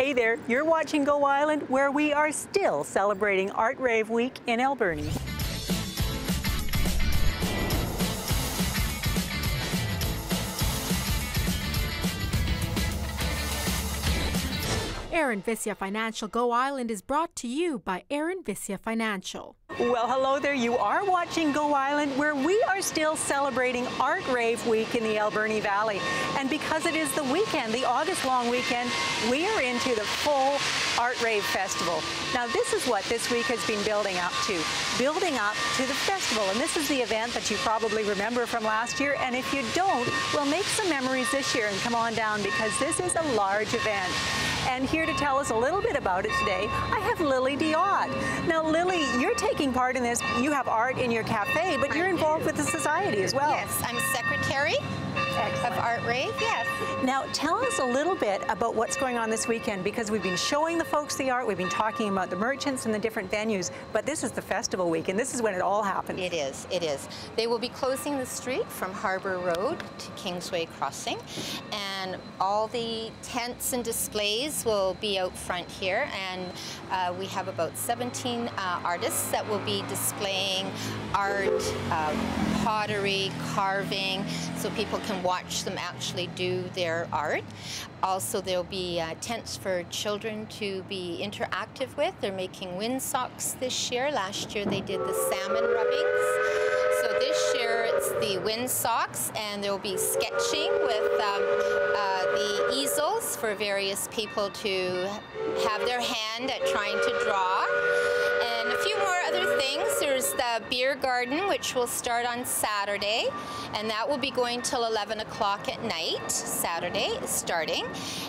Hey there, you're watching Go Island, where we are still celebrating Art Rave Week in Alberni. Aaron Vissia Financial Go Island is brought to you by Aaron Vissia Financial. Well, hello there. You are watching Go Island, where we are still celebrating Art Rave Week in the Alberni Valley. And because it is the weekend, the August-long weekend, we are into the full Art Rave Festival. Now, this is what this week has been building up to the festival. And this is the event that you probably remember from last year. And if you don't, well, make some memories this year and come on down, because this is a large event. And here to tell us a little bit about it today, I have Lily Diod. Now, Lily, you're taking part in this. You have art in your cafe, but you're involved with the society as well. Yes, I'm secretary of Art Rave, yes. Now, tell us a little bit about what's going on this weekend, because we've been showing the folks the art, we've been talking about the merchants and the different venues, but this is the festival week, and this is when it all happens. It is, it is. They will be closing the street from Harbour Road to Kingsway Crossing, and all the tents and displays will be out front here, and we have about 17 artists that will be displaying art, pottery, carving, so people can watch them actually do their art. Also, there'll be tents for children to be interactive with. They're making windsocks this year. Last year they did the salmon rubbings. So this year it's the windsocks, and there will be sketching with the easels for various people to have their hand at trying to draw. And a few more other things. There's the beer garden, which will start on Saturday, and that will be going till 11 o'clock at night. Saturday is starting.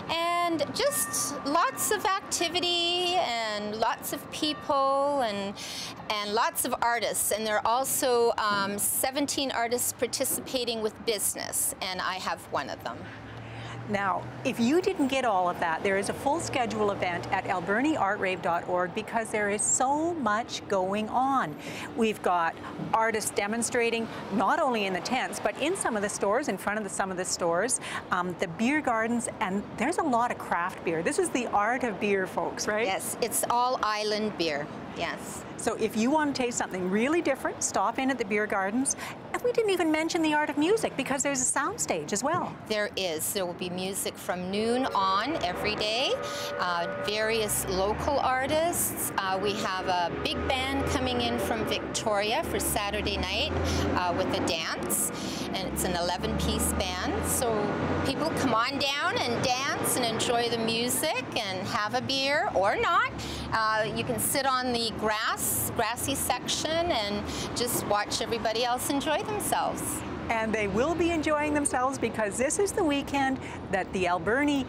And just lots of activity and lots of people and lots of artists. And there are also 17 artists participating with business, and I have one of them. Now, if you didn't get all of that, there is a full schedule event at alberniartrave.org, because there is so much going on. We've got artists demonstrating not only in the tents, but in some of the stores, in front of some of the stores, the beer gardens, and there's a lot of craft beer. This is the art of beer, folks, right? Yes, it's all island beer, yes. So if you want to taste something really different, stop in at the beer gardens. And we didn't even mention the art of music, because there's a sound stage as well. There is. There will be music from noon on every day. Various local artists. We have a big band coming in from Victoria for Saturday night with a dance. And it's an 11-piece band. So people come on down and dance and enjoy the music and have a beer or not. You can sit on the grassy section and just watch everybody else enjoy themselves. And they will be enjoying themselves, because this is the weekend that the Alberni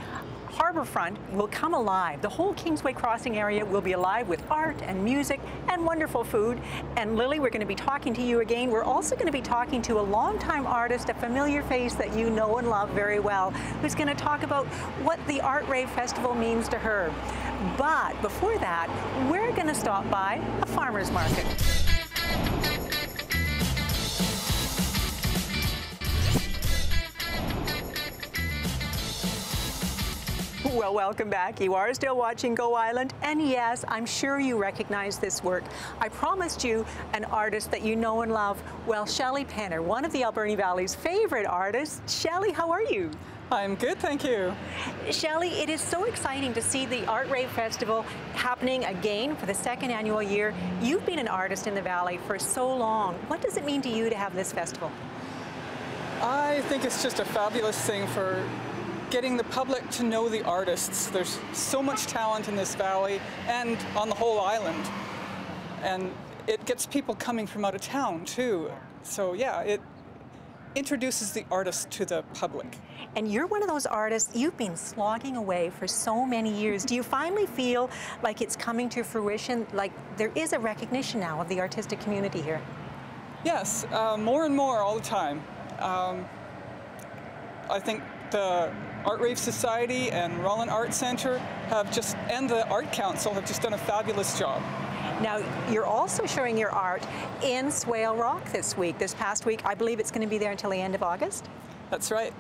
Harbourfront will come alive. The whole Kingsway Crossing area will be alive with art and music and wonderful food. And Lily, we're going to be talking to you again. We're also going to be talking to a longtime artist, a familiar face that you know and love very well, who's going to talk about what the Art Rave Festival means to her. But before that, we're going to stop by a farmer's market. Well, welcome back. You are still watching Go Island, and yes, I'm sure you recognize this work. I promised you an artist that you know and love. Well, Shelley Penner, one of the Alberni Valley's favorite artists. Shelley, how are you? I'm good, thank you. Shelley, it is so exciting to see the Art Rave Festival happening again for the second annual year. You've been an artist in the Valley for so long. What does it mean to you to have this festival? I think it's just a fabulous thing for getting the public to know the artists. There's so much talent in this valley and on the whole island. And it gets people coming from out of town too. So yeah, it introduces the artist to the public. And you're one of those artists, you've been slogging away for so many years. Do you finally feel like it's coming to fruition, like there is a recognition now of the artistic community here? Yes, more and more all the time. I think the Art Rave Society and Rollin Art Centre and the Art Council have just done a fabulous job. Now, you're also showing your art in Swale Rock this week. This past week, I believe it's going to be there until the end of August? That's right.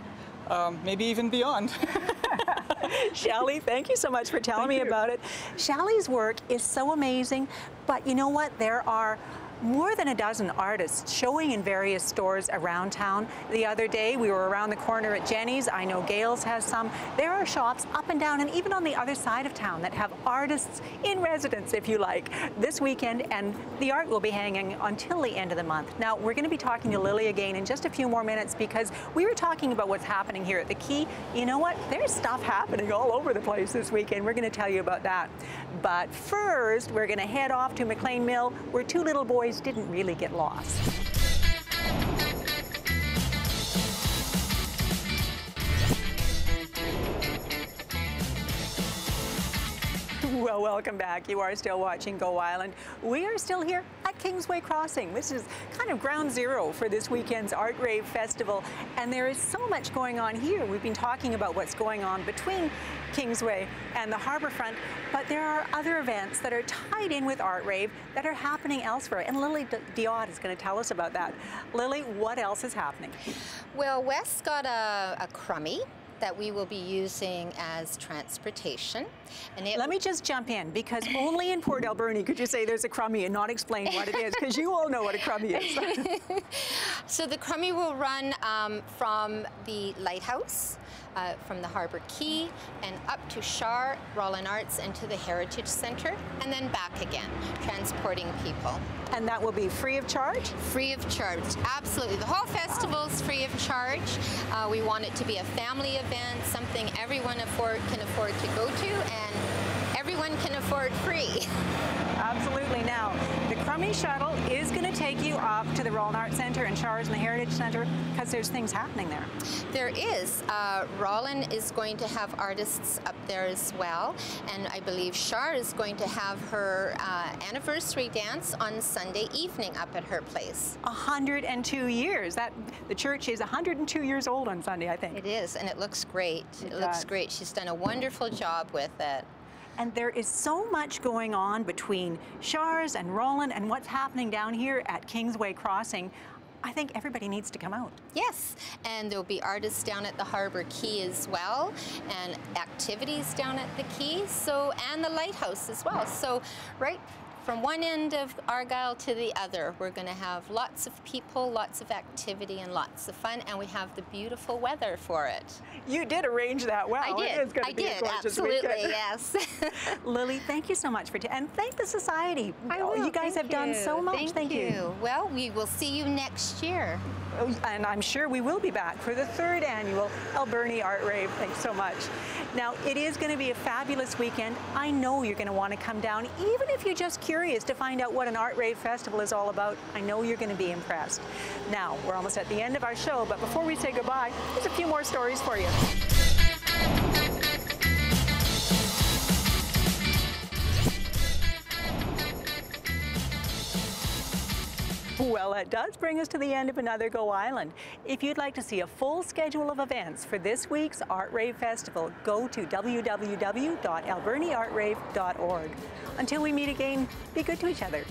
Maybe even beyond. Shelley, thank you so much for telling me about it. Shelley's work is so amazing, but you know what? There are more than a dozen artists showing in various stores around town. The other day, we were around the corner at Jenny's. I know Gales has some. There are shops up and down and even on the other side of town that have artists in residence, if you like, this weekend, and the art will be hanging until the end of the month. Now, we're going to be talking to Lily again in just a few more minutes because we were talking about what's happening here at the Quay. You know what? There's stuff happening all over the place this weekend. We're going to tell you about that. But first, we're going to head off to McLean Mill, where two little boys didn't really get lost. Well, welcome back. You are still watching Go Island. We are still here at Kingsway Crossing. This is kind of ground zero for this weekend's Art Rave Festival, and there is so much going on here. We've been talking about what's going on between Kingsway and the harbourfront, but there are other events that are tied in with Art Rave that are happening elsewhere, and Lily Diot is going to tell us about that. Lily, what else is happening? Well, Wes got a crummy that we will be using as transportation. And let me just jump in, because only in Port Alberni could you say there's a crummy and not explain what it is, because you all know what a crummy is. So the crummy will run from the lighthouse, from the Harbour Quay, and up to Shar, Rollin Arts, and to the Heritage Centre, and then back again, transporting people. And that will be free of charge? Free of charge, absolutely. The whole festival is free of charge. We want it to be a family event, something everyone can afford to go to, and everyone can afford free. Absolutely. Now, the Crummy Shuttle is going to take you up to the Rollin Arts Centre and Shars and the Heritage Centre, because there's things happening there. There is. Rollin is going to have artists up there as well, and I believe Shar is going to have her anniversary dance on Sunday evening up at her place. 102 years. The church is 102 years old on Sunday, I think. It is, and it looks great. It looks great. She's done a wonderful job with it. And there is so much going on between Shars and Rollin and what's happening down here at Kingsway Crossing. I think everybody needs to come out. Yes, and there'll be artists down at the Harbour Quay as well, and activities down at the Quay, and the lighthouse as well. So right from one end of Argyle to the other, we're going to have lots of people, lots of activity, and lots of fun, and we have the beautiful weather for it. You did arrange that well. I did. It is going to be a gorgeous absolutely, weekend. Yes. Lily, thank you so much and thank the Society. I will. You guys have done so much. Thank you. Well, we will see you next year. And I'm sure we will be back for the 3rd annual Alberni Art Rave. Thanks so much. Now, it is going to be a fabulous weekend. I know you're going to want to come down, even if you're just curious to find out what an Art Rave Festival is all about. I know you're going to be impressed. Now, we're almost at the end of our show, but before we say goodbye, there's a few more stories for you. Well, that does bring us to the end of another Go Island. If you'd like to see a full schedule of events for this week's Art Rave Festival, go to www.alberniartrave.org. Until we meet again, be good to each other.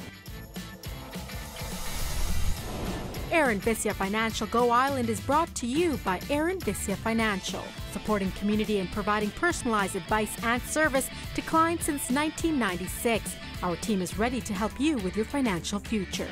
Aaron Vissia Financial Go Island is brought to you by Aaron Vissia Financial, supporting community and providing personalized advice and service to clients since 1996. Our team is ready to help you with your financial future.